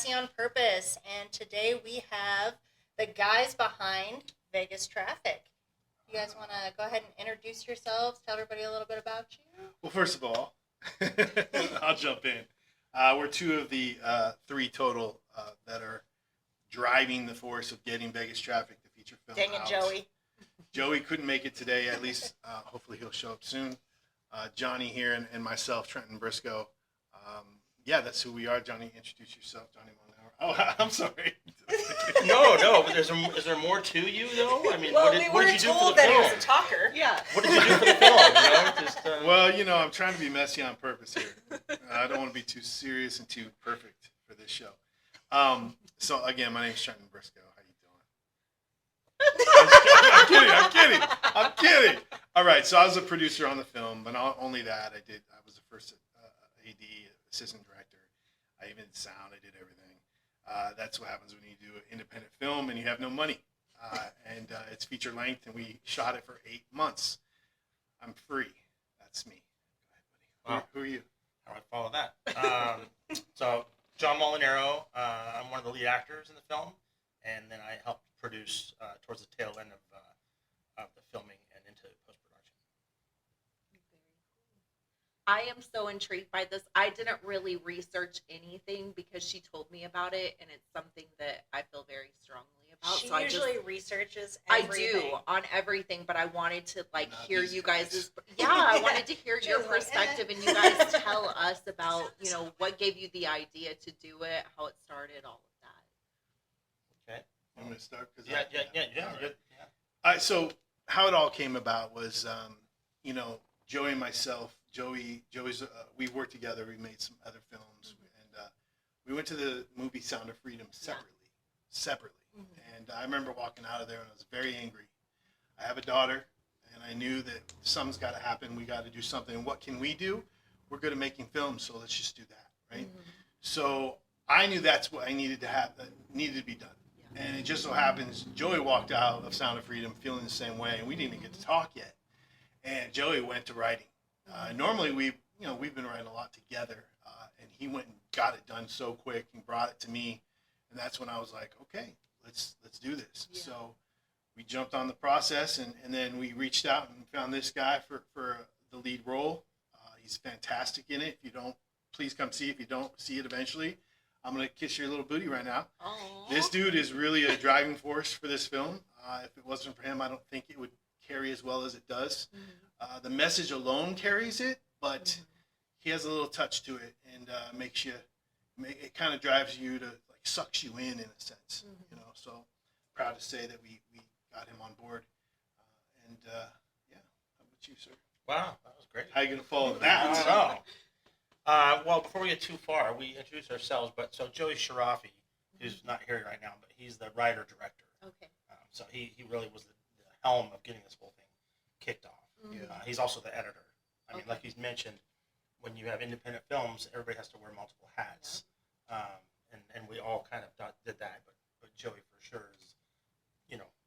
Messy on Purpose, and today we have the guys behind Vegas Traffic. You guys want to go ahead and introduce yourselves, tell everybody a little bit about you? Well, first of all, I'll jump in. We're two of the three total that are driving the force of getting Vegas Traffic, the feature film, Dang it, out. Joey. Joey couldn't make it today, at least. Hopefully he'll show up soon. Johnny here and myself, Trenton Briscoe. Yeah, that's who we are. Johnny, introduce yourself. Johnny Monauer. Oh, I'm sorry. No, but is there more to you, though? I mean, Well, what we did were you do for told the that film? he was a talker. Yeah. What did you do for the film? Well, I'm trying to be messy on purpose here. I don't want to be too serious and too perfect for this show. So, again, my name is Trenton Briscoe. How you doing? I'm kidding. All right, so I was a producer on the film, but not only that, I was the first AD, assistant director. I even did sound. I did everything. That's what happens when you do an independent film and you have no money. And it's feature length, and we shot it for 8 months. I'm free. That's me. Go ahead, buddy. Wow. Who are you? How do I follow that? So, John Molinaro, I'm one of the lead actors in the film, and then I helped produce towards the tail end of the filming and into post-production. I am so intrigued by this. I didn't really research anything because she told me about it, and it's something that I feel very strongly about. She so usually researches I everything. do on everything, but I wanted to Not hear these you guys. guys'. Yeah, I wanted to hear She your was like, perspective, and you guys tell us about what gave you the idea to do it, how it started, all of that. Okay. I'm going to start? Cause Yeah. All right. So how it all came about was, Joey and myself. Joey's. We've worked together. We made some other films, and we went to the movie Sound of Freedom separately. Mm-hmm. And I remember walking out of there, and I was very angry. I have a daughter, and I knew that something's got to happen. We got to do something. And what can we do? We're good at making films, so let's just do that, right? Mm-hmm. So I knew that's what I needed to have, that needed to be done. And it just so happens, Joey walked out of Sound of Freedom feeling the same way, and we didn't even get to talk yet. And Joey went to writing. Normally we've been writing a lot together, and he went and got it done so quick and brought it to me, and that's when I was like, okay, let's do this. Yeah. So we jumped on the process, and then we reached out and found this guy for the lead role. He's fantastic in it. If you don't, please come see. If you don't see it eventually, I'm going to kiss your little booty right now. Aww. This dude is really a driving force for this film. If it wasn't for him, I don't think it would carry as well as it does. Mm-hmm. The message alone carries it, but he has a little touch to it, and it kind of drives you to, sucks you in a sense. Mm-hmm. So proud to say that we got him on board. How about you, sir? Wow, that was great. How are you going to follow that? I don't know. Well, before we get too far, we introduce ourselves. But so Joey Sharafi, who's not here right now, but he's the writer-director. Okay. So he really was the helm of getting this whole thing kicked off. Yeah. He's also the editor. I mean, Okay. like he's mentioned, when you have independent films, everybody has to wear multiple hats. And we all kind of did that, but Joey for sure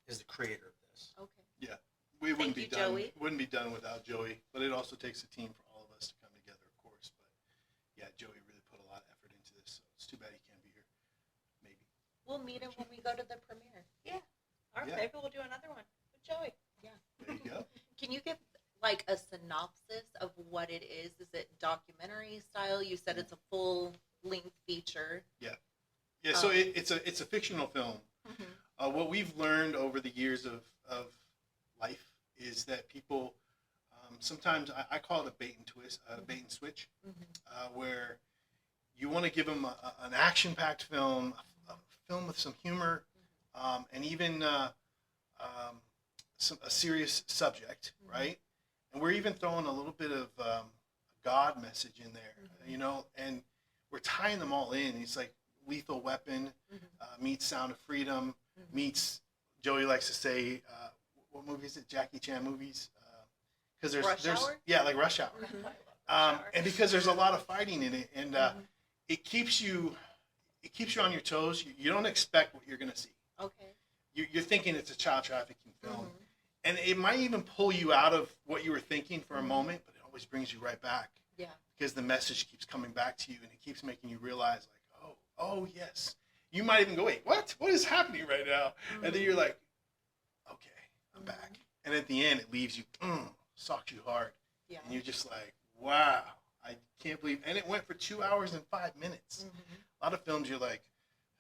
is the creator of this. Okay. Yeah. We wouldn't Thank be you, done. Joey. Wouldn't be done without Joey, but it also takes a team for all of us to come together, of course. But yeah, Joey really put a lot of effort into this, so it's too bad he can't be here. Maybe. We'll meet him when we go to the premiere. Yeah. Or Yeah. maybe we'll do another one with Joey. Yeah. There you go. Can you give a synopsis of what it is? Is it documentary style? You said it's a full length feature. Yeah. So it's a fictional film. Mm-hmm. What we've learned over the years of life is that people sometimes I call it a bait and twist, bait and switch, where you want to give them an action-packed film, a film with some humor, and even a serious subject, right? And we're even throwing a little bit of a God message in there, and we're tying them all in. It's like Lethal Weapon meets Sound of Freedom meets, Joey likes to say, what movie is it? Jackie Chan movies? Because there's Hour? Yeah, like Rush Hour. And because there's a lot of fighting in it, and it keeps you on your toes. You don't expect what you're going to see. Okay. You're thinking it's a child trafficking film, and it might even pull you out of what you were thinking for a moment, but it always brings you right back. Yeah. Because the message keeps coming back to you, and it keeps making you realize, like, oh yes. You might even go, wait, what? What is happening right now? And then you're like, okay, I'm back. And at the end, it leaves you, socks you hard. Yeah. And you're just like, wow, I can't believe. And it went for 2 hours and 5 minutes. A lot of films, you're like,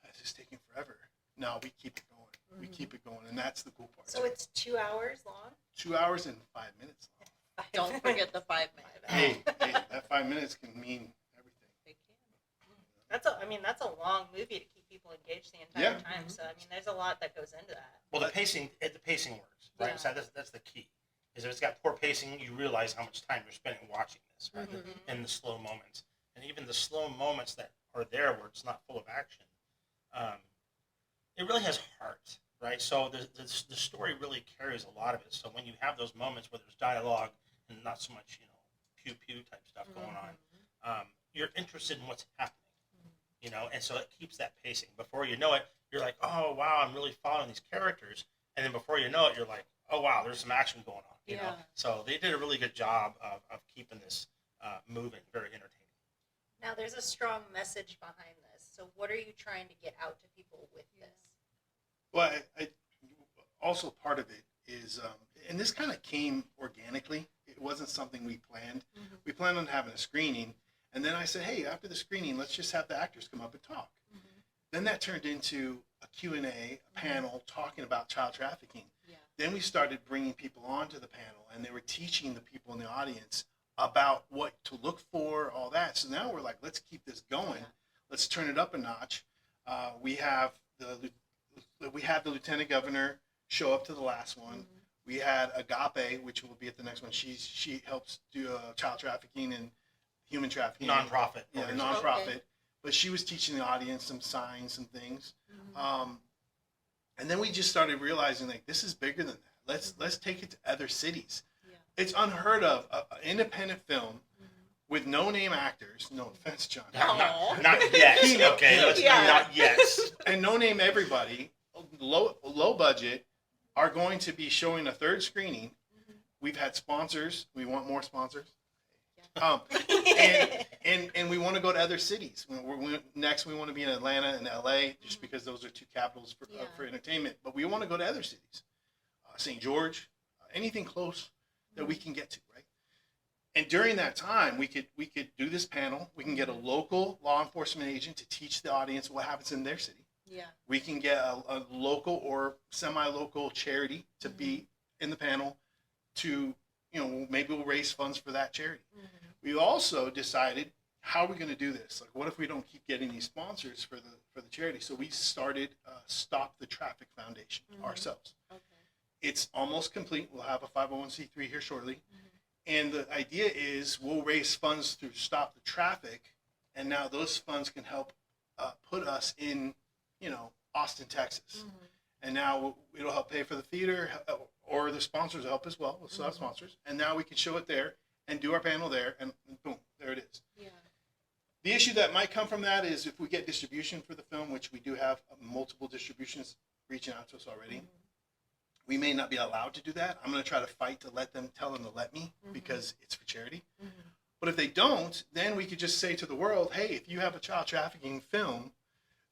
this is taking forever. No, we keep it going. We keep it going. And that's the cool part. So it's 2 hours long? 2 hours and 5 minutes long. Don't forget the 5 minutes. Hey, that 5 minutes can mean everything. They can. That's a long movie to keep people engaged the entire time. So there's a lot that goes into that. Well, the pacing works, right? Yeah. So that's the key. Is if it's got poor pacing, you realize how much time you're spending watching this, right? And the slow moments, and even the slow moments that are there where it's not full of action, it really has heart, right? So the story really carries a lot of it. So when you have those moments where there's dialogue and not so much, pew pew type stuff going on, you're interested in what's happening, and so it keeps that pacing. Before you know it, you're like, oh wow, I'm really following these characters, and then before you know it, you're like, oh wow, there's some action going on, you know. So they did a really good job of keeping this moving, very entertaining. Now, there's a strong message behind this. So what are you trying to get out to people with this? Well, I also part of it is, and this kind of came organically. It wasn't something we planned. We planned on having a screening, and then I said, hey, after the screening, let's just have the actors come up and talk. Then that turned into a Q&A, a panel talking about child trafficking. Then we started bringing people onto the panel, and they were teaching the people in the audience about what to look for, all that. So now we're like, let's keep this going. Let's turn it up a notch. We had the lieutenant governor show up to the last one. We had Agape, which will be at the next one. She helps do child trafficking and human trafficking. Nonprofit. Yeah, a nonprofit. But she was teaching the audience some signs and things. And then we just started realizing, like, this is bigger than that. Let's take it to other cities. It's unheard of, an independent film with no-name actors. No offense, John. Not yet. Okay, not yet. And no-name everybody, low budget, are going to be showing a third screening. We've had sponsors. We want more sponsors. And we want to go to other cities. Next, we want to be in Atlanta and LA, just because those are two capitals for entertainment. But we want to go to other cities, St. George, anything close that we can get to, right? And during that time, we could do this panel. We can get a local law enforcement agent to teach the audience what happens in their city. We can get a local or semi-local charity to be in the panel to, maybe we'll raise funds for that charity. We also decided, how are we going to do this? Like, what if we don't keep getting these sponsors for the charity? So we started Stop the Traffic Foundation ourselves. It's almost complete. We'll have a 501c3 here shortly. And the idea is we'll raise funds through Stop the Traffic, and now those funds can help put us in, Austin, Texas. And now it'll help pay for the theater, or the sponsors help as well. We'll still have sponsors. And now we can show it there and do our panel there, and boom, there it is. The issue that might come from that is if we get distribution for the film, which we do have multiple distributions reaching out to us already, we may not be allowed to do that. I'm going to try to fight to tell them to let me, because it's for charity. But if they don't, then we could just say to the world, hey, if you have a child trafficking film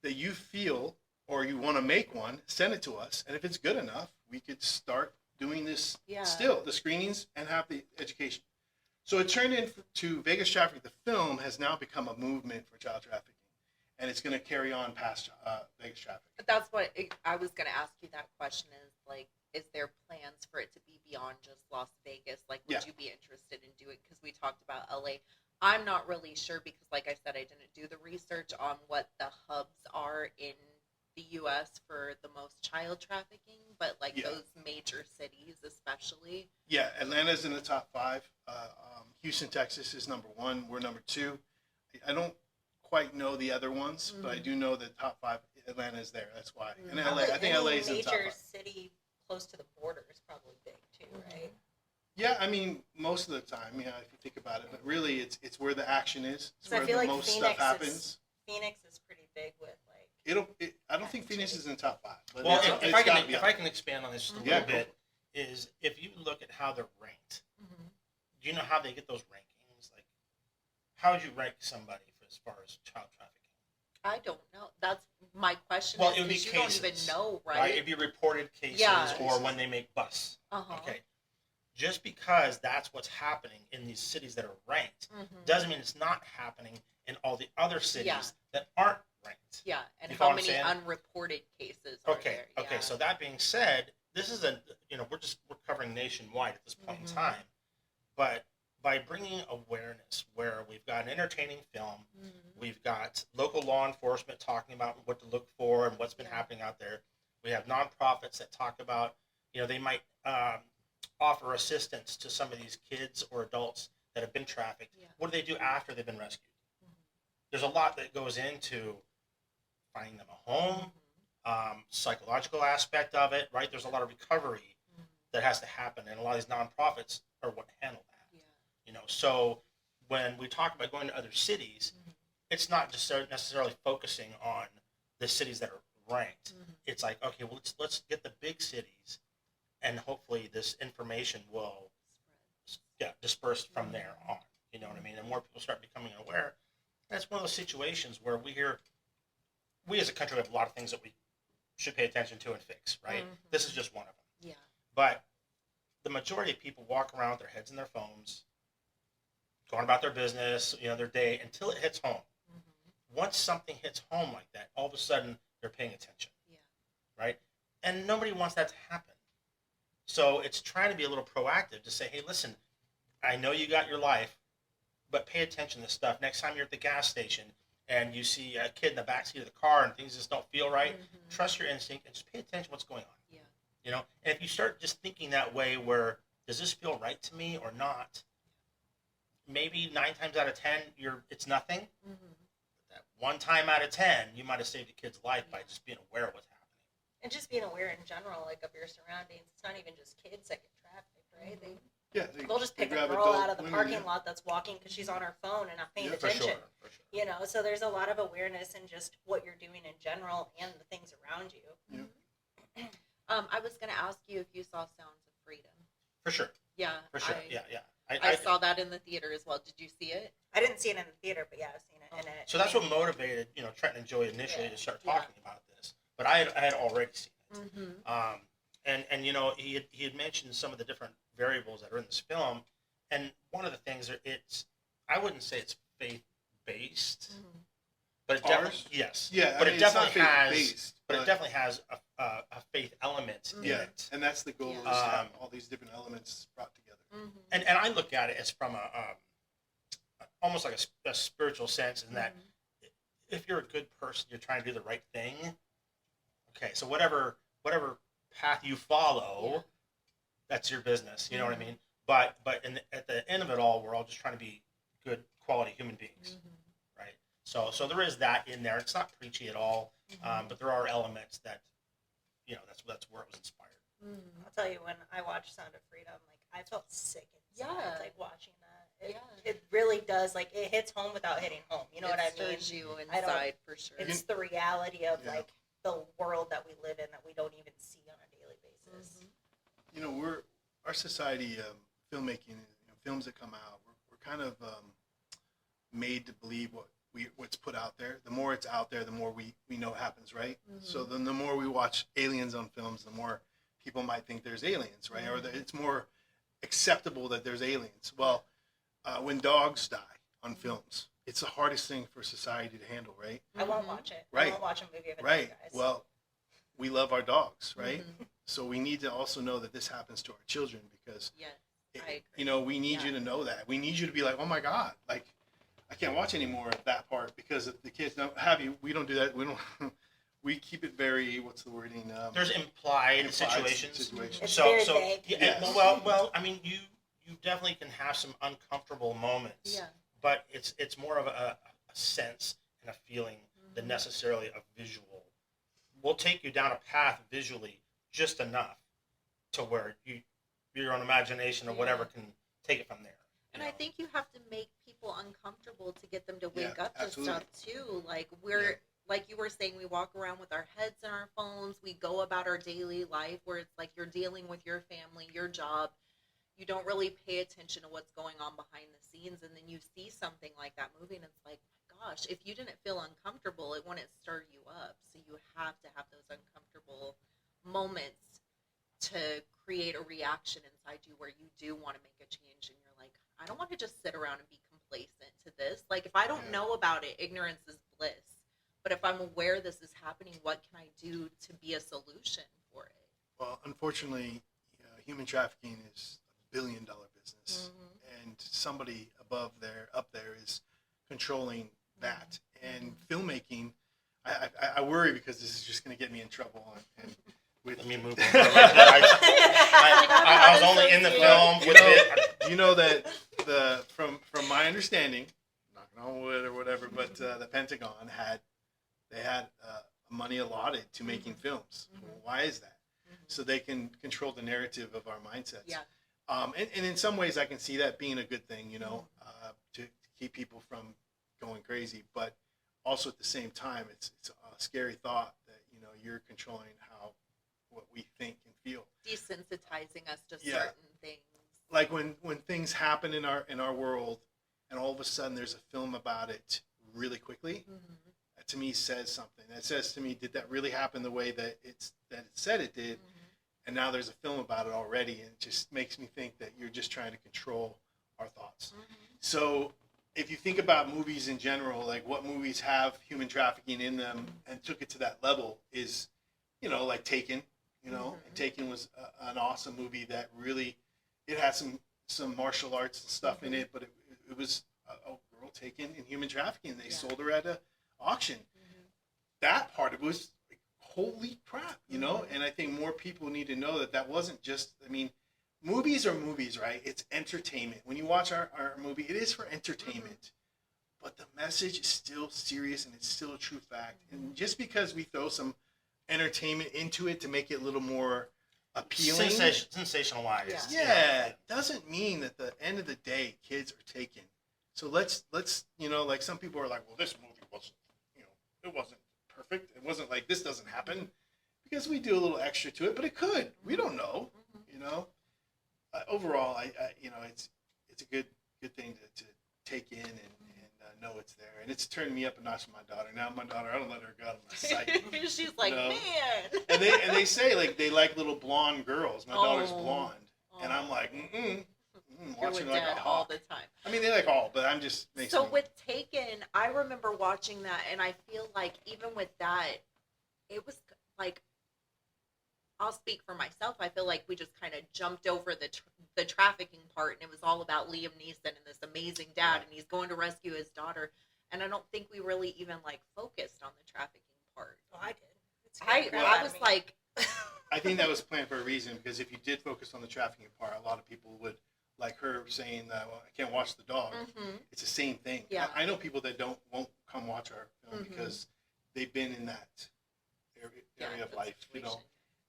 that you feel, or you want to make one, send it to us. And if it's good enough, we could start doing this still, the screenings, and have the education. So it turned into Vegas Traffic. The film has now become a movement for child trafficking, and it's going to carry on past Vegas Traffic. But that's what I was going to ask you. That question is, like, is there plans for it to be beyond just Las Vegas? Like, would you be interested in doing, because we talked about LA. I'm not really sure, because like I said, I didn't do the research on what the hubs are in the U.S. for the most child trafficking, but like those major cities especially. Yeah, Atlanta's in the top 5. Houston, Texas is number 1. We're number 2. I don't quite know the other ones, but I do know the top 5. Atlanta is there. That's why. And LA, I think LA is in the top 5. Major city close to the border is probably big too, right? Yeah, I mean, most of the time, if you think about it, but really it's where the action is. It's where I feel the like most Phoenix stuff happens. Phoenix is pretty big with like. I don't think Phoenix is in the top 5. But Well, it's if I can expand on this just a little go. bit, is if you look at how they're ranked, do you know how they get those rankings? Like, how would you rank somebody as far as child trafficking? I don't know. That's my question. Well, Is it would be 'cause you don't even cases, know, right? right? It'd be reported cases Yeah. or when they make bus. Uh-huh. Okay. Just because that's what's happening in these cities that are ranked Mhm. doesn't mean it's not happening in all the other cities Yeah. that aren't ranked. Yeah, and You how follow what I'm many saying? unreported cases are Okay. there? Okay. Yeah. So that being said, this is we're covering nationwide at this point in Mhm. time, but by bringing awareness where we've got an entertaining film, Mhm. we've got local law enforcement talking about what to look for and what's been Yeah. happening out there. We have nonprofits that talk about, they might offer assistance to some of these kids or adults that have been trafficked. Yeah. What do they do after they've been rescued? Mhm. There's a lot that goes into finding them a home, psychological aspect of it, right? There's a lot of recovery Mhm. that has to happen, and a lot of these nonprofits are what handle that. Yeah. So when we talk about going to other cities, Mhm. it's not just necessarily focusing on the cities that are ranked. Mhm. It's like, okay, well, let's get the big cities, and hopefully this information will disperse from there on. You know what I mean? And more people start becoming aware. That's one of those situations where we as a country have a lot of things that we should pay attention to and fix, right? Mhm. This is just one of them. Yeah. But the majority of people walk around with their heads in their phones, going about their business, their day, until it hits home. Mhm. Once something hits home like that, all of a sudden they're paying attention, Yeah. right? And nobody wants that to happen. So it's trying to be a little proactive to say, hey, listen, I know you got your life, but pay attention to this stuff. Next time you're at the gas station and you see a kid in the backseat of the car and things just don't feel right, Mhm. trust your instinct and just pay attention to what's going on. Yeah. And if you start just thinking that way, where does this feel right to me or not? Maybe 9 times out of 10, it's nothing. Mhm. That 1 time out of 10, you might have saved a kid's life by just being aware of what's happening. And just being aware in general, like of your surroundings. It's not even just kids that get trafficked, right? They'll just pick a grab girl adult out of the women, parking yeah. lot that's walking because she's on her phone and not paying Yeah, for attention. For sure. So there's a lot of awareness in just what you're doing in general and the things around you. I was going to ask you if you saw Sounds of Freedom. For sure. Yeah. For sure. Yeah. I saw that in the theater as well. Did you see it? I didn't see it in the theater, but yeah, I've seen it. So that's what motivated, Trenton and Joy initially Yeah. to start talking about this. But I had already seen it. Mm-hmm. And he had mentioned some of the different variables that are in this film, and one of the things I wouldn't say it's faith based, Mm-hmm. but it definitely yes, Yeah, but I mean, it definitely has, faith-based, but it definitely has a faith element in Yeah, it. and that's the goal, Yeah. is to have all these different elements brought together. Mm-hmm. And I look at it as from almost like a spiritual sense, in that if you're a good person, you're trying to do the right thing. Okay, so whatever path you follow, Yeah. that's your business. You know what I mean? But at the end of it all, we're all just trying to be good quality human beings, right? So there is that in there. It's not preachy at all, but there are elements that, that's where it was inspired. Mm-hmm. I'll tell you, when I watched Sound of Freedom, like I felt sick inside, Yeah. like watching that. Yeah. It really does. Like it hits home without hitting home. You know what I mean? Stirs you I don't- inside for sure. It's the reality of Yeah. like the world that we live in that we don't even see on a daily basis. Our society, filmmaking, films that come out, we're kind of made to believe what's put out there. The more it's out there, the more we know happens, right? So then the more we watch aliens on films, the more people might think there's aliens, right? Or that it's more acceptable that there's aliens. Well, when dogs die on films, it's the hardest thing for society to handle, right? I won't watch it. I Right. won't watch a movie of it, Right. guys. Well, we love our dogs, right? So we need to also know that this happens to our children, because Yes, I agree. we need you to know that. We need you to be like, oh my God, like I can't watch any more of that part because if the kids don't have you. We don't do that. We don't. We keep it very. What's the wording? There's implied situations. It's So very so vague. yeah, Yes. well, I mean, you definitely can have some uncomfortable moments. Yeah. But it's more of a sense and a feeling than necessarily a visual. We'll take you down a path visually just enough to where your own imagination or whatever can take it from there. And I think you have to make people uncomfortable to get them to wake Yeah, up to absolutely. stuff too. Like like you were saying, we walk around with our heads in our phones. We go about our daily life where it's like you're dealing with your family, your job. You don't really pay attention to what's going on behind the scenes, and then you see something like that movie, and it's like, my gosh, if you didn't feel uncomfortable, it wouldn't stir you up. So you have to have those uncomfortable moments to create a reaction inside you where you do want to make a change, and you're like, I don't want to just sit around and be complacent to this. Like, if I don't know about it, ignorance is bliss. But if I'm aware this is happening, what can I do to be a solution for it? Well, unfortunately, human trafficking is $1 billion business, and somebody up there is controlling that. And filmmaking, I worry because this is just going to get me in trouble. And Let me move on. I was only in the film. You know that from my understanding, knocking on wood or whatever, but the Pentagon had money allotted to making films. Why is that? So they can control the narrative of our mindsets. Yeah. And in some ways, I can see that being a good thing, to keep people from going crazy. But also at the same time, it's a scary thought that you're controlling what we think and feel. Desensitizing us to certain things. Like when things happen in our world, and all of a sudden there's a film about it really quickly. That to me says something. That says to me, did that really happen the way that it said it did? And now there's a film about it already, and it just makes me think that you're just trying to control our thoughts. So if you think about movies in general, like what movies have human trafficking in them and took it to that level is, like Taken. And Taken was an awesome movie that really, it had some martial arts and stuff in it, but it was a girl taken in human trafficking. They sold her at an auction. That part of it was like, holy crap, And I think more people need to know that wasn't just, movies are movies, right? It's entertainment. When you watch our movie, it is for entertainment. But the message is still serious, and it's still a true fact. And just because we throw some entertainment into it to make it a little more appealing, sensationalized. Doesn't mean that at the end of the day kids are taken. So let's like some people are like, well, this movie wasn't, it wasn't perfect. It wasn't like this doesn't happen because we do a little extra to it, but it could. We don't know. Overall, I it's a good thing to take in and know it's there, and it's turned me up a notch with my daughter. Now my daughter, I don't let her go out of my sight. She's like, man. And they say like they like little blonde girls. My daughter's blonde, and I'm like, watching like a hawk all the time. They like all, but I'm just with Taken, I remember watching that, and I feel like even with that, it was like, I'll speak for myself. I feel like we just kind of jumped over the trafficking part, and it was all about Liam Neeson and this amazing dad, and he's going to rescue his daughter. And I don't think we really even like focused on the trafficking part. Oh, I did. I was like, I think that was planned for a reason, because if you did focus on the trafficking part, a lot of people would, like her saying that, well, I can't watch the dog. It's the same thing. Yeah. I know people that won't come watch our film because they've been in that area of life, situation.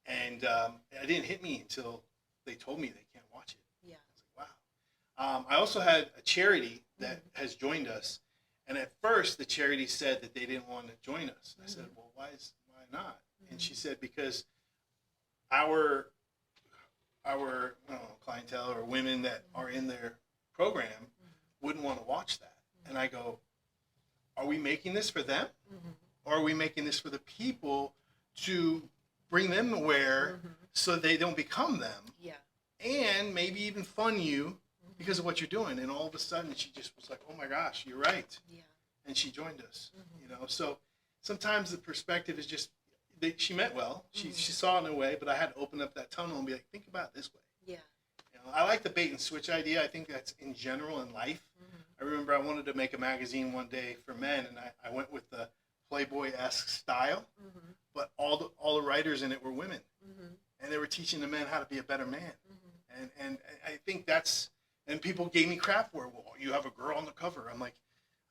And it didn't hit me until they told me they can't watch it. Yeah. I was like, wow. I also had a charity that has joined us, and at first the charity said that they didn't want to join us. I said, well, why not? And she said, because our clientele or women that are in their program wouldn't want to watch that. And I go, are we making this for them? Or are we making this for the people to bring them aware so they don't become them? Yeah. And maybe even fund you because of what you're doing. And all of a sudden she just was like, oh my gosh, you're right. Yeah. And she joined us, So sometimes the perspective is just, she meant well. She saw it in a way, but I had to open up that tunnel and be like, think about it this way. Yeah. I like the bait and switch idea. I think that's in general in life. I remember I wanted to make a magazine one day for men, and I went with the Playboy-esque style, but all the writers in it were women, and they were teaching the men how to be a better man. And I think and people gave me crap for it. Well, you have a girl on the cover. I'm like,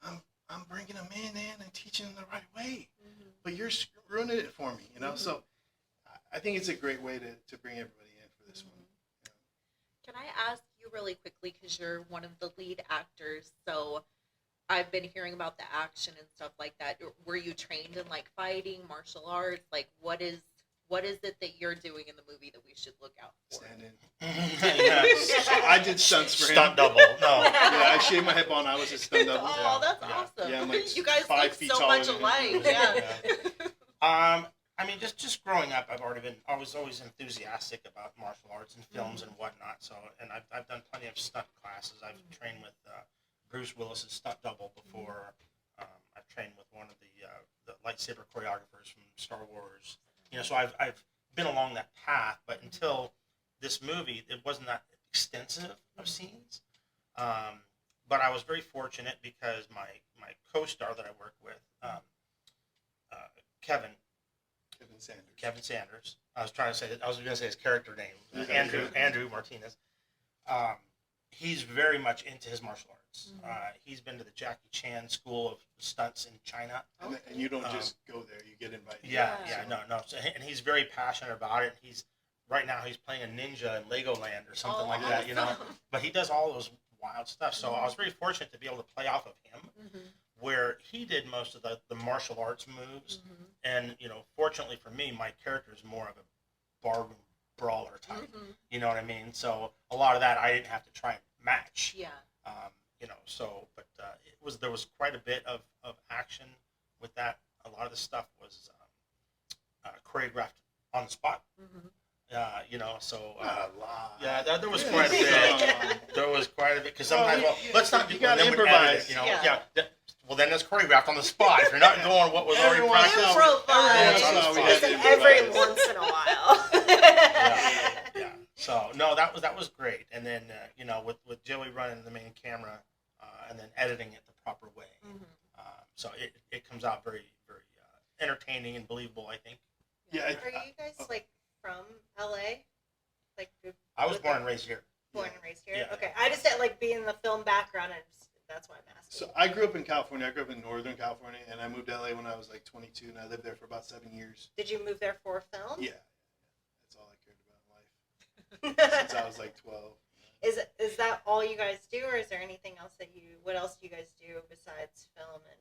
I'm bringing a man in and teaching them the right way, but you're ruining it for me, So I think it's a great way to bring everybody in for this one. Can I ask you really quickly, because you're one of the lead actors, so I've been hearing about the action and stuff like that. Were you trained in like fighting, martial arts? Like, what is What is it that you're doing in the movie that we should look out for? Stand in. Yeah. I did stunts for him. Stunt double. No. Yeah, I shaved my head ball and I was a stunt double. Oh, that's Yeah. awesome. Yeah, I'm like you guys 5 look feet so taller much than him. alike. Yeah. I mean, just growing up, I was always enthusiastic about martial arts and films and whatnot. So, and I've done plenty of stunt classes. I've trained with Bruce Willis's stunt double before. I've trained with one of the lightsaber choreographers from Star Wars. So I've been along that path. But until this movie, it wasn't that extensive of scenes. But I was very fortunate because my co-star that I work with, Kevin Sanders. I was going to say his character name, Andrew Martinez. He's very much into his martial arts. He's been to the Jackie Chan School of Stunts in China. And you don't just go there; you get invited. Yeah. No. So, and he's very passionate about it. Right now he's playing a ninja in Legoland or something like that. But he does all those wild stuff. So I was very fortunate to be able to play off of him. Where he did most of the martial arts moves, and fortunately for me, my character is more of a barroom brawler type. You know what I mean? So a lot of that I didn't have to try and match. Yeah. There was quite a bit of action with that. A lot of the stuff was choreographed on the spot. There was quite a bit. There was quite a bit because sometimes, let's not. You gotta improvise. Well, then it's choreographed on the spot. If you're not going what was already practiced. Every once in a while. Yeah. So no, that was great. And then with Joey running the main camera, and then editing it the proper way. So it comes out very very entertaining and believable. I think. Yeah. Are you guys from LA? I was born and raised here. Born and raised here. Yeah. Okay, I just had being in the film background, and that's why I'm asking. So I grew up in California. I grew up in Northern California, and I moved to LA when I was 22, and I lived there for about 7 years. Did you move there for film? Yeah, that's all I cared about in life since I was 12. Is that all you guys do, or is there anything else what else do you guys do besides film and?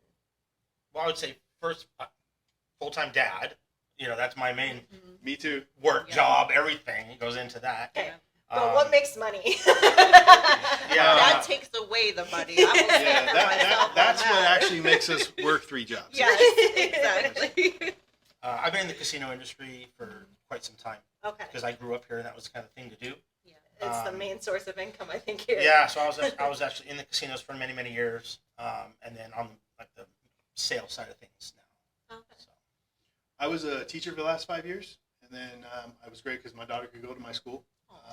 Well, I would say first, full-time dad. That's my main Me too. work job. Everything goes into that. Okay. But what makes money? That takes away the money. That's what actually makes us work 3 jobs. Yes, exactly. I've been in the casino industry for quite some time. Okay. Because I grew up here, and that was the kind of thing to do. Yeah. It's the main source of income, I think. Here. Yeah, so I was actually in the casinos for many, many years, and then on the sales side of things now. Okay. So. I was a teacher for the last 5 years, and then I was great because my daughter could go to my school.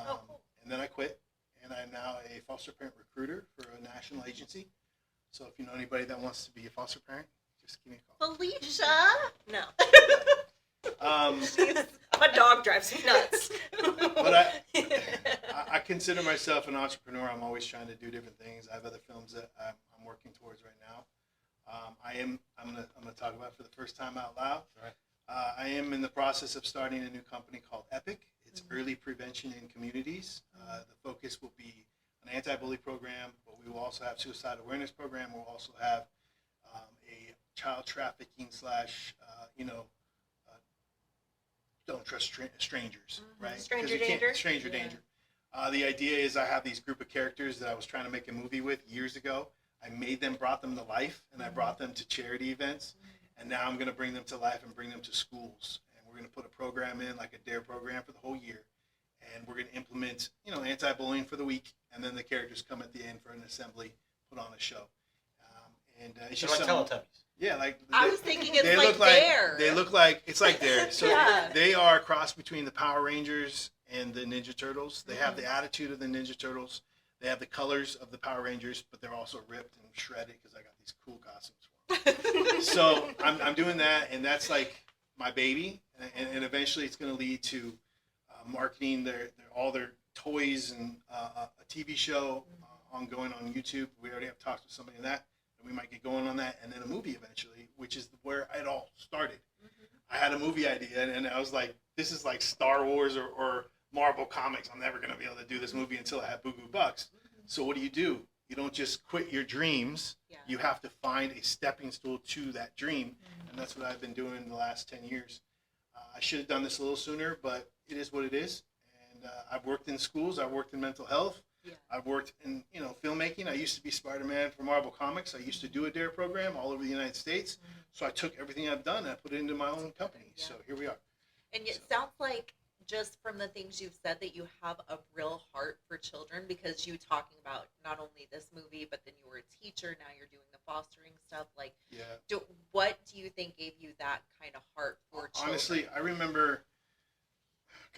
Cool. And then I quit, and I'm now a foster parent recruiter for a national agency. So if you know anybody that wants to be a foster parent, just give me a call. Felicia? No. Um, My dog drives me nuts. But I consider myself an entrepreneur. I'm always trying to do different things. I have other films that I'm working towards right now. I'm gonna talk about it for the first time out loud. Right. I am in the process of starting a new company called Epic. It's Early Prevention in Communities. The focus will be an anti-bully program, but we will also have suicide awareness program. We'll also have a child trafficking / don't trust strangers, right? Stranger danger. Stranger danger. The idea is I have these group of characters that I was trying to make a movie with years ago. I made them, brought them to life, and I brought them to charity events. And now I'm going to bring them to life and bring them to schools. And we're going to put a program in, like a DARE program for the whole year. And we're going to implement, anti-bullying for the week. And then the characters come at the end for an assembly, put on a show. It's So just like something- Teletubbies. Yeah, I was thinking it's they like look like Dare. They look like it's like Dare. So Yeah. they are a cross between the Power Rangers and the Ninja Turtles. They have the attitude of the Ninja Turtles. They have the colors of the Power Rangers, but they're also ripped and shredded because I got these cool costumes for them. So I'm doing that, and that's like my baby. And eventually it's going to lead to marketing all their toys and a TV show ongoing on YouTube. We already have talks with somebody in that. We might get going on that, and then a movie eventually, which is where it all started. I had a movie idea, and I was like, this is like Star Wars or Marvel Comics. I'm never going to be able to do this movie until I have Boo Boo Bucks. So what do? You don't just quit your dreams. Yeah. You have to find a stepping stool to that dream, and that's what I've been doing in the last 10 years. I should have done this a little sooner, but it is what it is. And I've worked in schools. I've worked in mental health. Yeah. I've worked in, filmmaking. I used to be Spider-Man for Marvel Comics. I used to do a DARE program all over the United States. Mm-hmm. So I took everything I've done and I put it into my own company. Yeah. So here we are. And it sounds like, just from the things you've said, that you have a real heart for children, because you talking about not only this movie, but then you were a teacher. Now you're doing the fostering stuff. Like, Yeah. what do you think gave you that kind of heart for children? Honestly, I remember,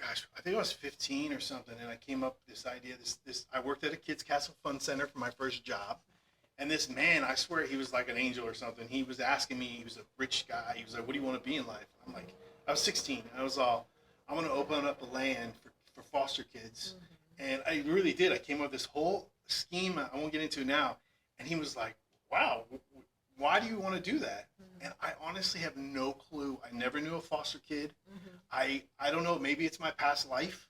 I think I was 15 or something, and I came up with this idea. I worked at a Kids Castle Fun Center for my first job, and this man, I swear he was like an angel or something. He was asking me, he was a rich guy. He was like, "What do you want to be in life?" I'm like, I was 16. I was all, I want to open up a land for foster kids, and I really did. I came up with this whole scheme. I won't get into it now, and he was like, "Wow, why do you want to do that?" And I honestly have no clue. I never knew a foster kid. I don't know. Maybe it's my past life.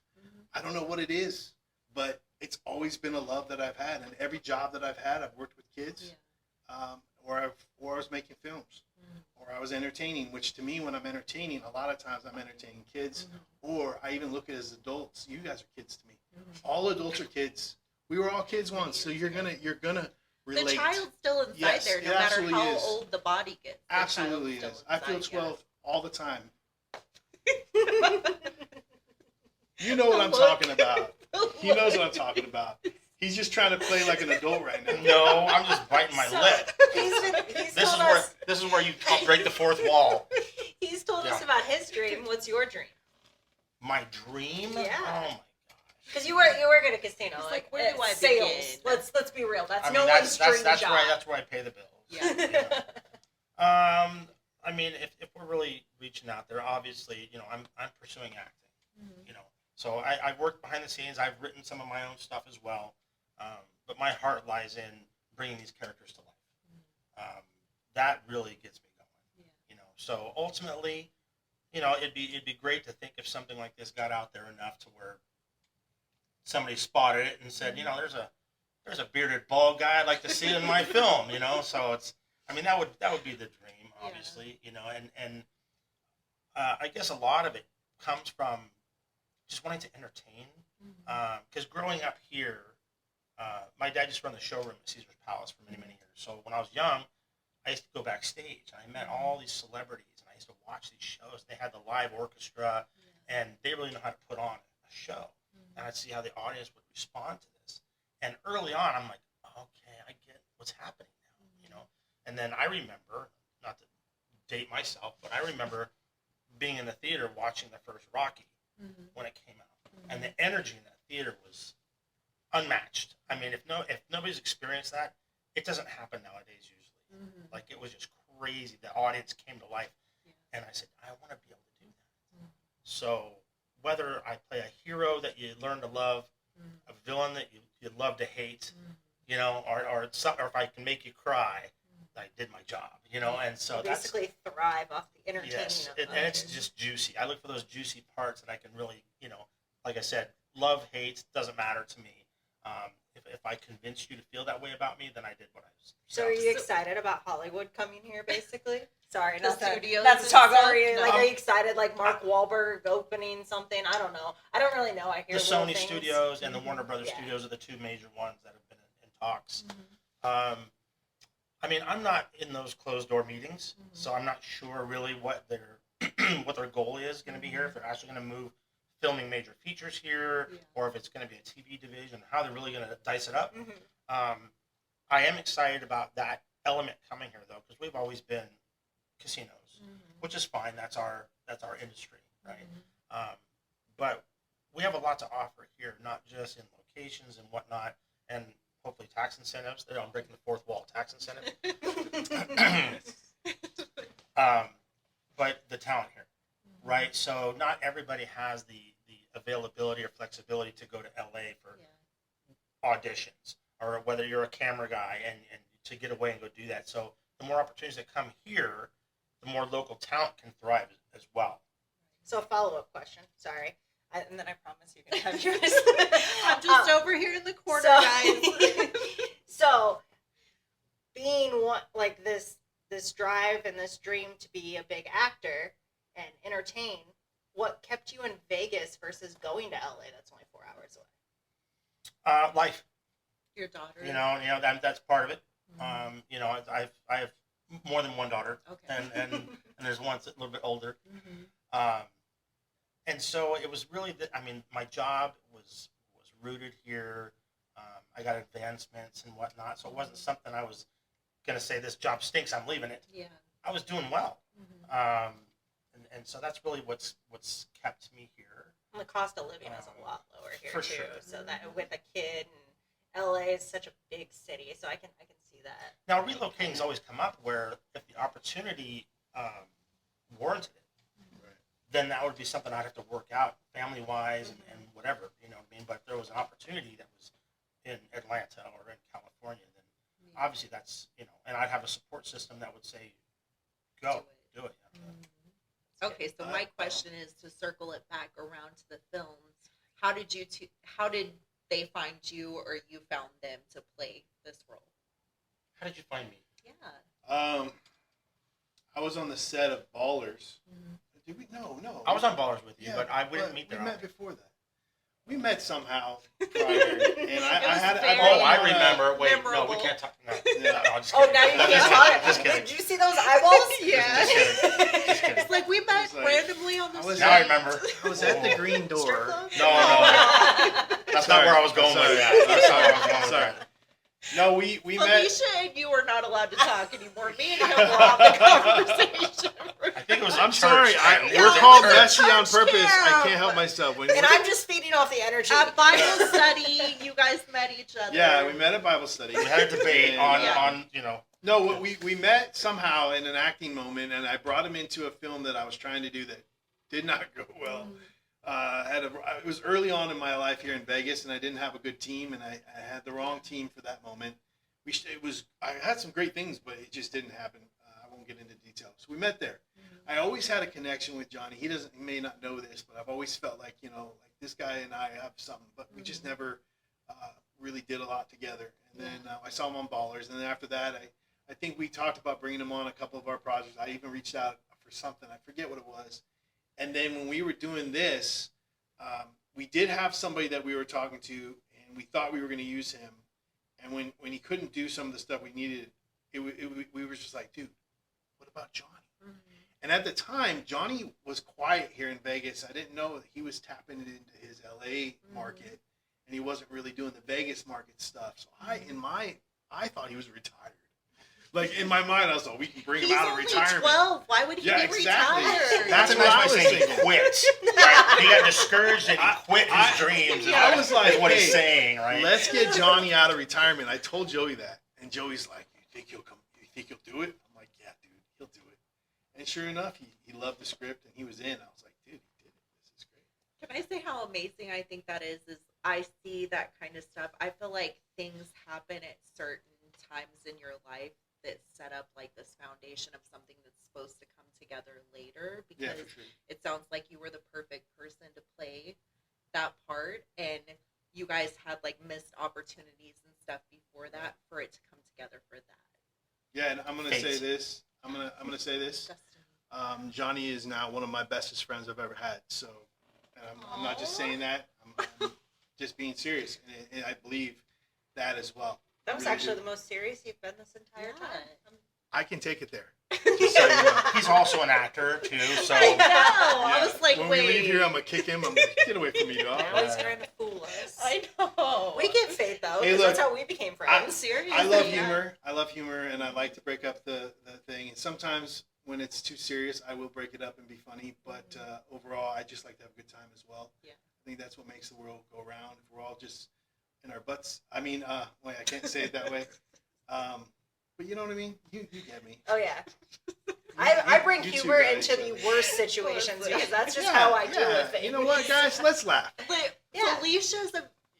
I don't know what it is, but it's always been a love that I've had. And every job that I've had, I've worked with kids, or I was making films, or I was entertaining. Which to me, when I'm entertaining, a lot of times I'm entertaining kids, or I even look at it as adults. You guys are kids to me. All adults are kids. We were all kids once, so you're gonna relate. The child's still inside Yes, there, it no matter absolutely how is. old the body gets. The Absolutely child's is. still I feel inside, 12 all the time. yeah. You know what I'm Look. talking about. He knows what I'm talking about. He's just trying to play like an adult right now. No, I'm just biting my lip. He's This is told where us, this is where you break the fourth wall. he's told us Yeah. about his dream. What's your dream? My dream? Yeah. Oh my gosh. Because you work at a casino. He's like, like, where do I sales. begin? Let's be real. That's I no mean, one's dream that's job. where I pay the bills. Yeah. I mean, if we're really reaching out there, obviously, I'm pursuing acting. So I've worked behind the scenes. I've written some of my own stuff as well. But my heart lies in bringing these characters to life. That really gets me going. Yeah. So ultimately, it'd be great to think if something like this got out there enough to where somebody spotted it and said, there's a bearded bald guy I'd like to see in my film. So that would be the dream, obviously. And I guess a lot of it comes from just wanting to entertain. Because growing up here, my dad used to run the showroom at Caesar's Palace for many, many years. So when I was young, I used to go backstage and I met all these celebrities and I used to watch these shows. They had the live orchestra and they really know how to put on a show. And I'd see how the audience would respond to this. And early on, I'm like, okay, I get what's happening now, And then I remember, not to date myself, but I remember being in the theater watching the first Rocky when it came out. And the energy in that theater was unmatched. I mean, if nobody's experienced that, it doesn't happen nowadays usually. Like, it was just crazy. The audience came to life. And I said, I want to be able to do that. So whether I play a hero that you learn to love, a villain that you love to hate, or if I can make you cry, I did my job, and so You that's basically thrive off the entertainment yes, of and it's others. just juicy. I look for those juicy parts that I can really, like I said, love, hate, doesn't matter to me. If I convince you to feel that way about me, then I did what I was. So are you excited about Hollywood coming here, basically? Sorry, The not to studios not to and talk stuff? over you. Like, No. are you excited, like Mark Wahlberg opening something? I don't know. I don't really know. I The hear little Sony things. Studios and the Warner Brothers Yeah. Studios are the two major ones that have been in talks. I mean, I'm not in those closed door meetings, so I'm not sure really what their what their goal is going to be here. If they're actually going to move filming major features here, or if it's going to be a TV division, how they're really going to dice it up. I am excited about that element coming here, though, because we've always been casinos, which is fine. That's our industry, right? But we have a lot to offer here, not just in locations and whatnot, and hopefully tax incentives. I'm breaking the fourth wall, tax incentive. But the talent here, right? So not everybody has the availability or flexibility to go to LA for auditions, or whether you're a camera guy and to get away and go do that. So the more opportunities that come here, the more local talent can thrive as well. So a follow-up question. Sorry. And then I promise you can have yours. I'm just over here in the corner, so, guys. So, being like this drive and this dream to be a big actor and entertain, what kept you in Vegas versus going to LA? That's only 4 hours away. Life. Your daughter. That's part of it. Mhm. I have more than one daughter, Okay. and there's one that's a little bit older. Mhm. And so it was really my job was rooted here. I got advancements and whatnot, so it wasn't something I was gonna say this job stinks, I'm leaving it. Yeah. I was doing well, Mhm. and so that's really what's kept me here. And the cost of living is a lot lower here For too. sure. So that with a kid, and LA is such a big city, so I can see that. Now relocating's always come up where if the opportunity warranted it, Right. then that would be something I'd have to work out family wise and whatever, you know what I mean? But if there was an opportunity that was in Atlanta or in California, then Yeah. obviously that's, and I'd have a support system that would say, go, do it. Mhm. Okay, so my question is to circle it back around to the films. How did they find you, or you found them to play this role? How did you find me? Yeah. I was on the set of Ballers. Mhm. Did we? No. I was on Ballers with you, Yeah, but we didn't meet We there. met before that. We met somehow prior, and I was had. very Oh, I remember. Wait, no, memorable. we can't talk. No, Yeah. no, just Oh, kidding. now you No, can't just talk. kidding. Just kidding. Did you see those eyeballs? Yeah. Just kidding. Just kidding. It's like we met It's like- randomly on the I street. was Now I remember. I was at the green Strip door. club? No, that's Sorry. not where I was going Sorry. with that. That's not where I was going with Sorry. that. No, we met. Felicia and you are not allowed to talk anymore. Me and him were on the conversation. I think it was. I'm at sorry. church. We're Yeah, called it was a messy on church purpose. I camp. can't help myself. When And I'm just feeding off the energy. At Bible study, you guys met each other. yeah, we met at Bible study. We had a debate on Yeah. No, we met somehow in an acting moment, and I brought him into a film that I was trying to do that did not go well. It was early on in my life here in Vegas, and I didn't have a good team, and I had the wrong team for that moment. I had some great things, but it just didn't happen. I won't get into details. So we met there. I always had a connection with Johnny. He may not know this, but I've always felt like like this guy and I have something, but we just never really did a lot together. And then I saw him on Ballers, and then after that, I think we talked about bringing him on a couple of our projects. I even reached out for something. I forget what it was. And then when we were doing this, we did have somebody that we were talking to, and we thought we were going to use him. And when he couldn't do some of the stuff we needed, we were just like, dude, what about Johnny? Mhm. And at the time, Johnny was quiet here in Vegas. I didn't know that he was tapping into his LA market, and he wasn't really doing the Vegas market stuff. So I thought he was retired. Like in my mind, I was like, we can bring him out of retirement. He's only 12. Why would he Yeah, be exactly. retired? That's a what I nice way was to say he thinking. quit. Right? He got discouraged and he quit his dreams. I was like, is what he's hey, saying, right? Let's get Johnny out of retirement. I told Joey that, and Joey's like, "You think he'll come? You think he'll do it?" I'm like, "Yeah, dude, he'll do it." And sure enough, he loved the script and he was in. I was like, "Dude, he did it. This is great." Can I say how amazing I think that is I see that kind of stuff. I feel like things happen at certain times in your life that set up like this foundation of something that's supposed to come together later, Yeah, because for sure. it sounds like you were the perfect person to play that part, and you guys had like missed opportunities and stuff before that for it to come together for that. Yeah, and I'm gonna Fate. say this. I'm gonna say this. Destiny. Johnny is now one of my bestest friends I've ever had. So, and I'm not just saying that. I'm just being serious, and I believe that as well. That was Really actually do. the most serious you've been this entire Yeah. time. I can take it there. Just so you know. He's also an actor too, so I know. I Yeah. was like, when wait. we leave here, I'm gonna kick him. I'm gonna get away from me, dog. Now he's trying to fool us. I know. We get Faith though, Hey, because look, that's how we became friends. Seriously. I love yeah. humor. I love humor, and I like to break up the thing. And sometimes when it's too serious, I will break it up and be funny. But overall, I just like to have a good time as well. Yeah. I think that's what makes the world go round. If we're all just in our butts. I mean, wait, I can't say it that way. But you know what I mean? You get me. Oh yeah. I bring you two humor got into each the other. worst situations because that's just Yeah, how I deal yeah. with things. You know what, guys? Let's laugh. But Yeah.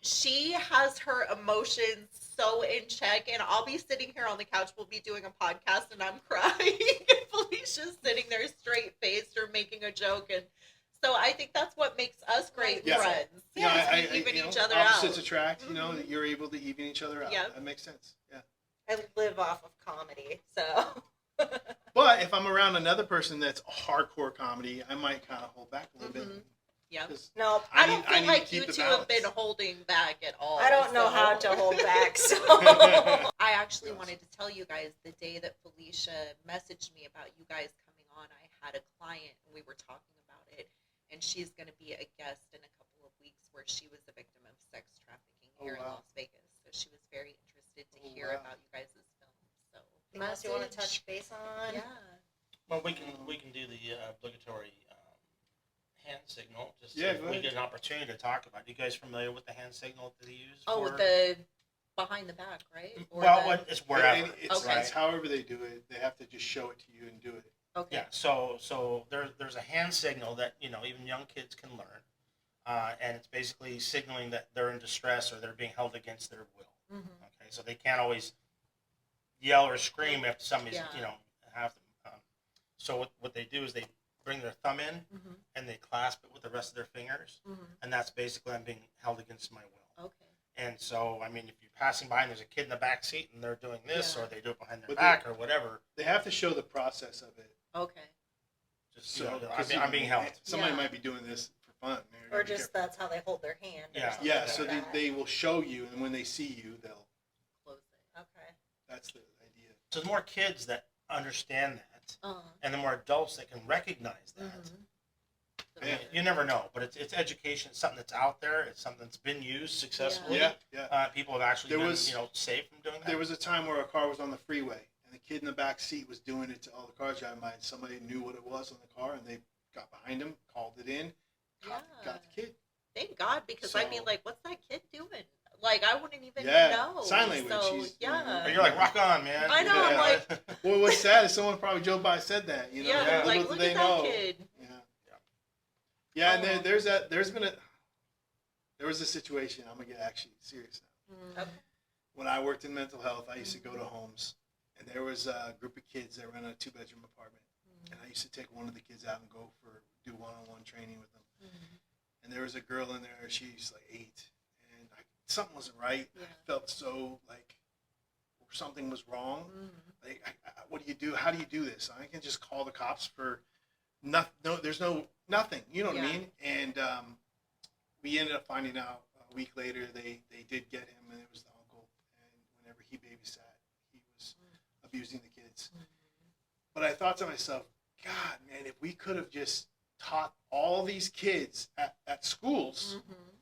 she has her emotions so in check, and I'll be sitting here on the couch. We'll be doing a podcast, and I'm crying. And Felicia's sitting there straight faced or making a joke, and so I think that's what makes us great Yeah. friends. You know, Yeah, I we even you know, each other opposites out. attract. You know, you're able to even each other out. Yep. That makes sense. Yeah. I live off of comedy, so But if I'm around another person that's hardcore comedy, I might kind of hold back a little bit. Yeah. 'Cause No, I need- don't I feel need to like keep you the two have been balance. holding back at all. I don't know so- how to hold back. So I actually Yes. wanted to tell you guys the day that Felicia messaged me about you guys coming on, I had a client and we were talking about it, and she's going to be a guest in a couple of weeks where she was a victim of sex trafficking here in wow. Las Vegas. So she was very interested to Oh, hear wow. about you guys' film. So Anything else you want to touch base on? yeah. Well, we can do the obligatory hand signal. Just Yeah, if go we ahead. get an opportunity to talk about it. You guys familiar with the hand signal that they use? Oh, for? the behind the back, right? Or Well, the, it's wherever. And it's, Okay. it's however they do it. They have to just show it to you and do it. okay. Yeah. So there's a hand signal that even young kids can learn, and it's basically signaling that they're in distress or they're being held against their will. Mm-hmm. Okay, so they can't always yell or scream if somebody's Yeah. have them. So what they do is they bring their thumb in Mm-hmm. and they clasp it with the rest of their fingers, Mm-hmm. and that's basically I'm being held against my will. Okay. And so I mean, if you're passing by and there's a kid in the back seat and they're doing this Yeah. or they do it behind their But back or whatever, They have to show the process of it. Okay. just So I'm being held. Somebody Yeah. might be doing this for fun. or just that's how they hold their hand. Or Yeah. something Yeah, like so that. they will show you, and when they see you, they'll. Close it. Okay. That's the idea. So the more kids that understand that, Uh-huh. and the more adults that can recognize that. Mhm. I mean, you never know, but it's education. It's something that's out there. It's something that's been used successfully. Yeah. People have actually There been was- safe from doing that. There was a time where a car was on the freeway, and the kid in the back seat was doing it to all the cars driving by. And somebody knew what it was on the car, and they got behind him, called it in, got the kid. Thank God, because I'd be So- like, "What's that kid doing?" Like, I wouldn't even Yeah, know. sign language, So, she's- yeah. But you're like, rock on, man. I know, I'm like- Well, what's sad is someone probably drove by and said that. You know, yeah, Yeah. like, little look do at they that know. kid. Yeah, and Oh. there was a situation. I'm gonna get actually serious now. Mm. When I worked in mental health, I used to go to homes, and there was a group of kids that were in a 2-bedroom apartment, and I used to take one of the kids out and do one-on-one training with them. Mhm. And there was a girl in there. She's like 8, and something wasn't right. Yeah. I felt so like something was wrong. Mhm. Like, what do you do? How do you do this? I can just call the cops for nothing. No, there's nothing. You know what I Yeah. mean? And we ended up finding out a week later they did get him, and it was the uncle. And whenever he babysat, he was abusing the kids. But I thought to myself, God, man, if we could have just taught all these kids at schools Mhm.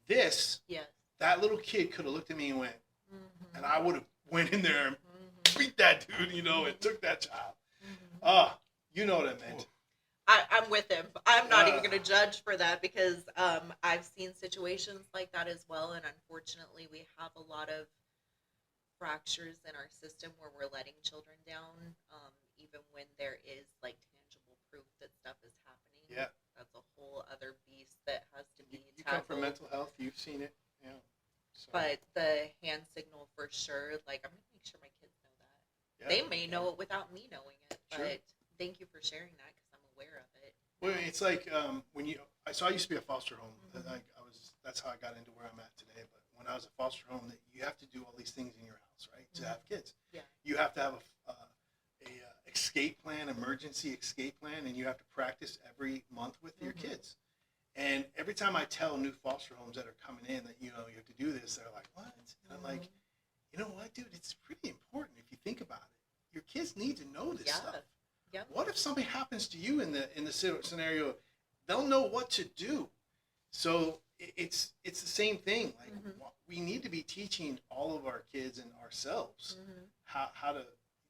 this, Yes. that little kid could have looked at me and went, Mhm. and I would have went in there and Mhm. beat that dude, and took that child. Mhm. You know what I meant. I'm with him. I'm not even Yeah. going to judge for that because I've seen situations like that as well, and unfortunately, we have a lot of fractures in our system where we're letting children down, even when there is like tangible proof that stuff is happening. Yeah. That's a whole other beast that has to be You come tackled. from mental health, you've seen it. Yeah. So, But the hand signal for sure. Like, I'm gonna make sure my kids know that. yeah. They may know it without me knowing it, Sure. but thank you for sharing that because I'm aware of it. Well, it's like when I used to be a foster home. Mhm. That's how I got into where I'm at today. But when I was a foster home, that you have to do all these things in your house, right? To Mhm. have kids. Yeah. You have to have a escape plan, emergency escape plan, and you have to practice every month with your Mhm. kids. And every time I tell new foster homes that are coming in that you have to do this, they're like, "What?" And I'm like, "You know what, dude? It's pretty important if you think about it. Your kids need to know this Yeah. stuff. Yep. What if something happens to you in the scenario? They'll know what to do. So it's the same thing. Like Mhm. we need to be teaching all of our kids and ourselves Mhm. how to,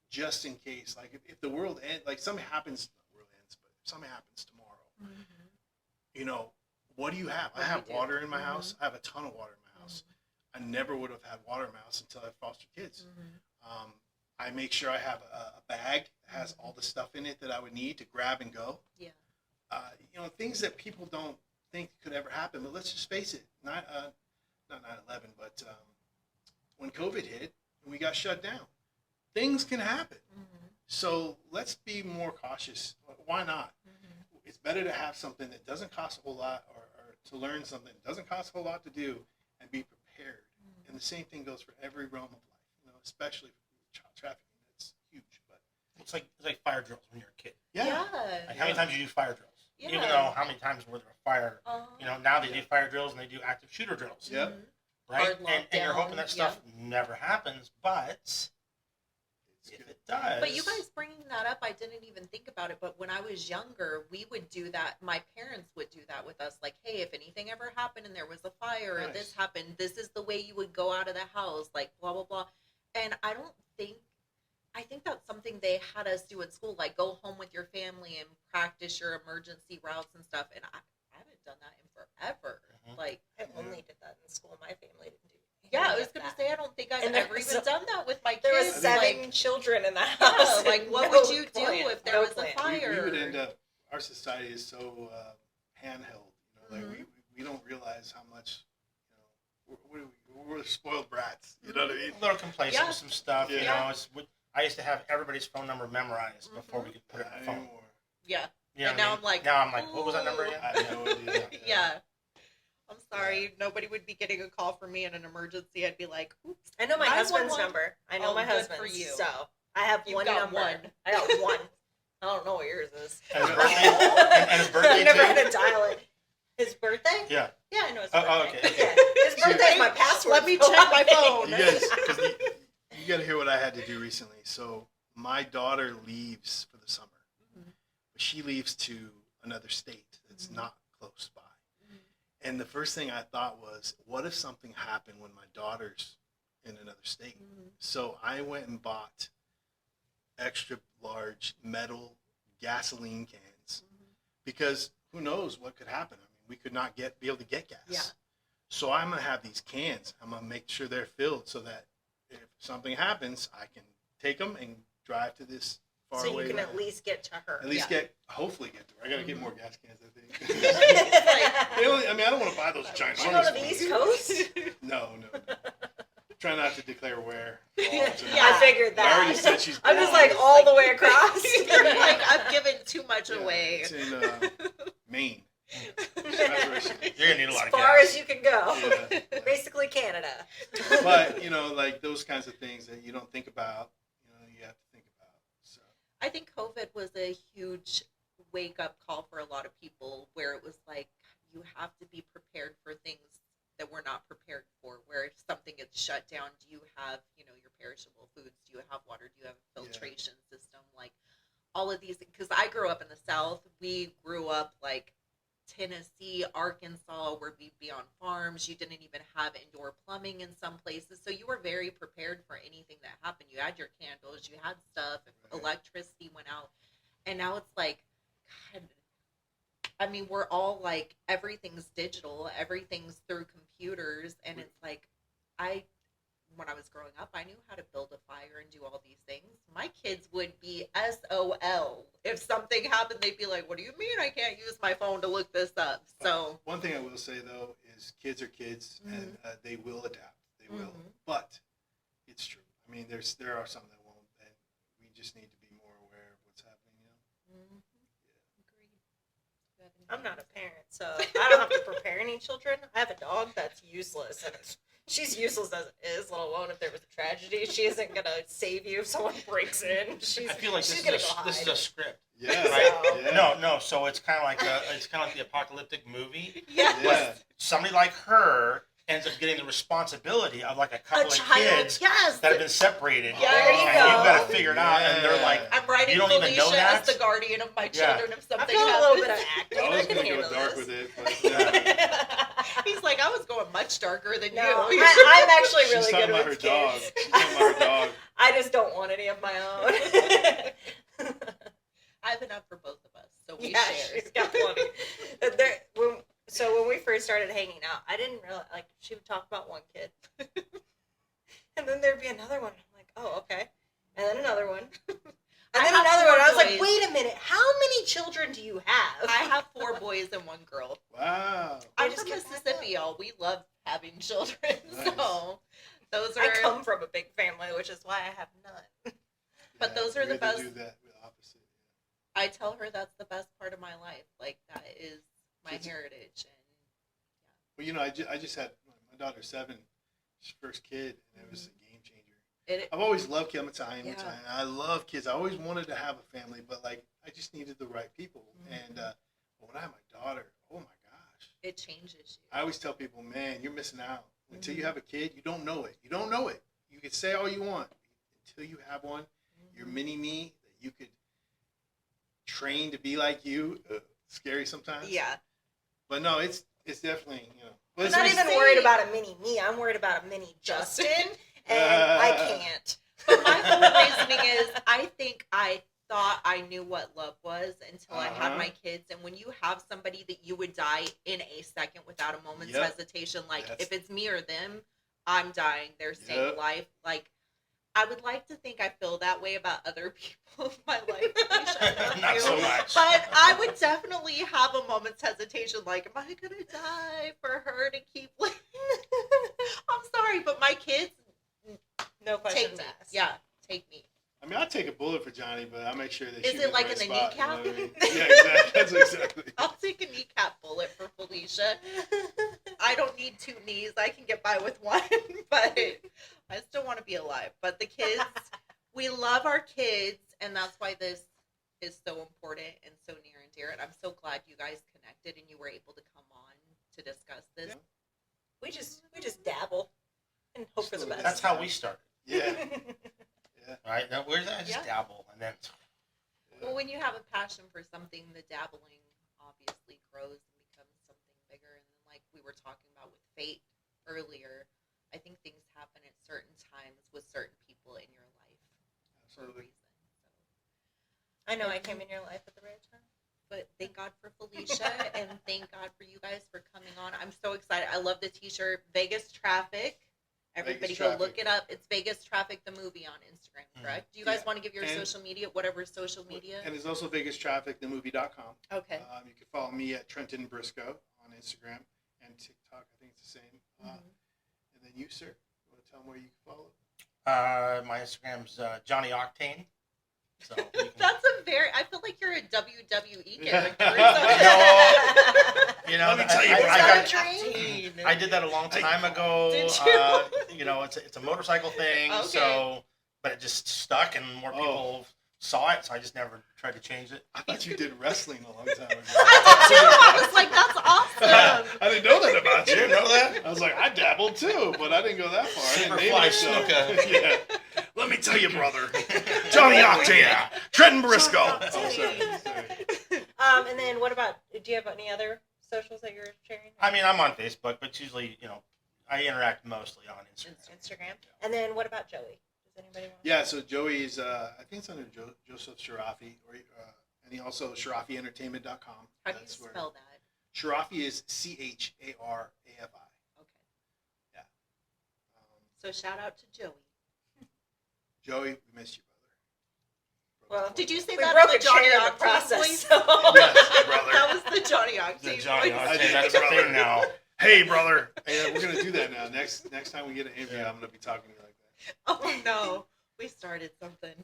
just in case, like if the world ends, like something happens, the world ends, but if something happens tomorrow, what do you have? What I do have you do? water in my Mhm. house. I have a ton of water in my house. I never would have had water in my house until I fostered kids. Mhm. I make sure I have a bag that has all the stuff in it that I would need to grab and go. Yeah. Things that people don't think could ever happen. But let's just face it, not 9/11, but when COVID hit and we got shut down, things can happen. Mhm. So let's be more cautious. Why not? Mhm. It's better to have something that doesn't cost a whole lot, or to learn something that doesn't cost a whole lot to do, and be prepared. And the same thing goes for every realm of life, especially for child trafficking. It's huge. But it's like fire drills when you're a kid. Yeah. Like, how many times do you do fire drills? Yeah. Even though how many times were there a fire? Uh-huh. Now they do fire drills and they do active shooter drills. Yep. Mhm. Right? Hard And you're hoping lockdown, that stuff never happens, but It's if good. it does. But you guys bringing that up, I didn't even think about it. But when I was younger, we would do that. My parents would do that with us. Like, hey, if anything ever happened and there was a fire or this Nice. happened, this is the way you would go out of the house. Like, blah, blah, blah. And I think that's something they had us do at school. Like, go home with your family and practice your emergency routes and stuff. And I haven't done that in forever. Mhm. Like, I only did that in school. My family didn't do yeah, I any was of going to that. say, I don't think I've And there ever was even a- done that with my kids. There was I 7 think- children in the Yeah, house. like, and what no would you do plan, if there no was a plan. fire? We would end up. Our society is so handheld. Like Mm-hmm. we don't realize how much. We're spoiled brats. You know what I mean? a little complacent Yeah. with some stuff. You Yeah. know, I used to have everybody's phone number memorized before we could put it in the phone. Anymore. Yeah. You know And what I now mean? I'm like, now I'm like, what was that number ooh. again? I have no idea. Yeah. I'm sorry. Nobody would be getting a call from me in an emergency. I'd be like, oops. I know my husband's 911. number. I know Oh, my good husband's. for you. So I have You've one got number. one. I got one. I don't know what yours is. And his birthday, and his birthday I never too? had to dial it. His birthday? Yeah. Yeah, I know his Oh, birthday. okay, okay. Yeah. His birthday is my password. Let me for check my everything. phone. You guys, because you got to hear what I had to do recently. So my daughter leaves for the summer, Mhm. but she leaves to another state that's Mhm. not close by. Mhm. And the first thing I thought was, what if something happened when my daughter's in another state? Mhm. So I went and bought extra large metal gasoline cans because who knows what could happen. I mean, we could not be able to get gas. Yeah. So I'm gonna have these cans. I'm gonna make sure they're filled so that if something happens, I can take them and drive to this far So away. you can land. at least get to her. At least Yeah. hopefully get to her. I gotta get Mhm. more gas cans, I think. Like, They only, I mean, I don't want to buy those ginormous you go to the ones. East Coast? No. Try not to declare where. Yeah, Yeah. I figured that. I already said she's I'm just blind. like all the way across. Like, I've given too much Yeah, away. It's in Maine. That's where she lives. You're gonna need a As lot of far gas. as you can go. Yeah. Basically Canada. But like those kinds of things that you don't think about, you have to think about. So I think COVID was a huge wake up call for a lot of people where it was like, you have to be prepared for things that we're not prepared for. Where if something gets shut down, do you have, your perishable foods? Do you have water? Do you have a filtration system? Like all of these, because I grew up in the South. We grew up like Tennessee, Arkansas, where we'd be on farms. You didn't even have indoor plumbing in some places. So you were very prepared for anything that happened. You had your candles, you had stuff, if Right. electricity went out. And now it's like, God, I mean, we're all like, everything's digital, everything's through computers. And it's like, when I was growing up, I knew how to build a fire and do all these things. My kids would be SOL. If something happened, they'd be like, what do you mean I can't use my phone to look this up? So, one thing I will say though is kids are kids, and they will adapt. They will. Mhm. But it's true. I mean, there are some that won't, and we just need to be more aware of what's happening. agreed. You have anything I'm not a to say? parent, so I don't have to prepare any children. I have a dog that's useless, and she's useless as it is, let alone if there was a tragedy. She isn't going to save you if someone breaks in. I feel like she's this gonna is go this is hide. a script. Yeah. Right. Yeah. No. So it's kind of like the apocalyptic movie. Yeah. Yeah. Somebody like her ends up getting the responsibility of like a couple A of child, kids yes. that have been separated. Yeah, there you and go. You've got to figure it out, and they're like, I'm writing You don't even Felicia know that? as the guardian of my Yeah. children if I've something done a happens. little bit of acting. I was can going to go handle dark this. with it, but yeah. He's like, I was going much darker than No, you. I'm actually She's really talking good about with her dog. kids. She's talking about her dog. I just don't want any of my own. I have enough for both of us, so we Yeah, share. she's got plenty. When we first started hanging out, I didn't realize, like, she would talk about one kid. And then there'd be another one. I'm like, oh, okay. And then another one. And I then have another 4 one. I was like, boys. wait a minute. How many children do you have? I have 4 boys and 1 girl. Wow. I I'm just from get back Mississippi, y'all. We love having children, Nice. so those are. I come from a big family, which is why I have none. But Yeah, those are we the had to best- do that the opposite. I tell her that's the best part of my life. Like that is my Kids- heritage, and Well, I just had my daughter's 7, she's first kid, and it was a game changer. I've always loved kids. I'm Italian. Yeah. Italian. I love kids. I always wanted to have a family, but like I just needed the right people. And when I had my daughter, oh my gosh, It changes you. I always tell people, man, you're missing out. Until you have a kid, you don't know it. You don't know it. You can say all you want. Until you have one, your mini me that you could train to be like you. Scary sometimes. Yeah. But no, it's definitely, I'm But not it's- even worried about a mini me. I'm worried about a mini Justin, and I can't. But my whole reasoning is, I think I thought I knew what love was until I had my kids. And when you have somebody that you would die in a second without a moment's Yep. hesitation, like That's- if it's me or them, I'm dying. They're staying Yep. alive. Like, I would like to think I feel that way about other people in my life. Felicia, I love Not you. so much. But I would definitely have a moment's hesitation. Like, am I gonna die for her to keep living? I'm sorry, but my kids No questions take me. asked. Yeah, take me. I mean, I'll take a bullet for Johnny, but I'll make sure they Is shoot it me like the right in the spot, kneecap? You know what I mean? Yeah, exactly. That's exactly. I'll take a kneecap bullet for Felicia. I don't need 2 knees. I can get by with 1, but I still want to be alive. But the kids, we love our kids, and that's why this is so important and so near and dear. And I'm so glad you guys connected and you were able to come on to discuss this. Yeah. We just dabble and hope for the best. That's how we started, Yeah. right? Now, where's that? Just Yeah. dabble, and then Well, when you have a passion for something, the dabbling obviously grows and becomes something bigger. And then, like we were talking about with fate earlier, I think things happen at certain times with certain people in your life for a Absolutely. reason. So, I know I came in your life at the right time. but thank God for Felicia and thank God for you guys for coming on. I'm so excited. I love the t-shirt, Vegas Traffic. Everybody Vegas go Traffic. look it up. It's Vegas Traffic, the movie on Instagram, correct? Do you guys Yeah. want to give your And- social media, whatever social media? And there's also VegasTrafficTheMovie.com. Okay. You can follow me at Trenton Briscoe on Instagram and TikTok. I think it's the same. Mhm. And then you, sir, you want to tell them where you can follow? my Instagram's Johnny Octane. So you can, That's a very. I feel like you're a WWE character. or you know, Let me tell you, I, bro, I, I got- something. I did that a long time ago. Did you? You know, it's a motorcycle thing. Okay. So, but it just stuck, and more people saw it. So I just never tried to change it. I thought you did wrestling a long time ago. I did too. I was like, that's awesome. I didn't know that about you. You didn't know that? I was like, I dabbled too, but I didn't go that far. I didn't name Superfly myself. Snuka. Yeah. Let me tell you, brother. Johnny Octane. Trenton Briscoe. Johnny Oh, sorry. Octane. Sorry. And then what about? Do you have any other socials that you're sharing? I mean, I'm on Facebook, but usually, you know, I interact mostly on Instagram. Instagram. And then what about Joey? Does anybody want? Yeah, so Joey is, I think it's under Joseph Sharafi, and he also SharafiEntertainment.com. How do you spell that? Sharafi is Charafi. Okay. Yeah. So shout out to Joey. Joey, we miss you, Well, Did you say we that broke in a the Johnny chair in the Octane process. voice? So. Yes, brother. That was the Johnny Octane The Johnny voice. Octane, that's a thing now. Hey, brother. Hey, we're gonna do that now. Next time we get an interview, I'm gonna be talking to you like that. Oh no, we started something.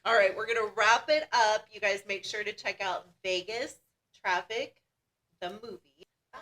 All right, we're gonna wrap it up. You guys make sure to check out Vegas Traffic, the movie. Bye.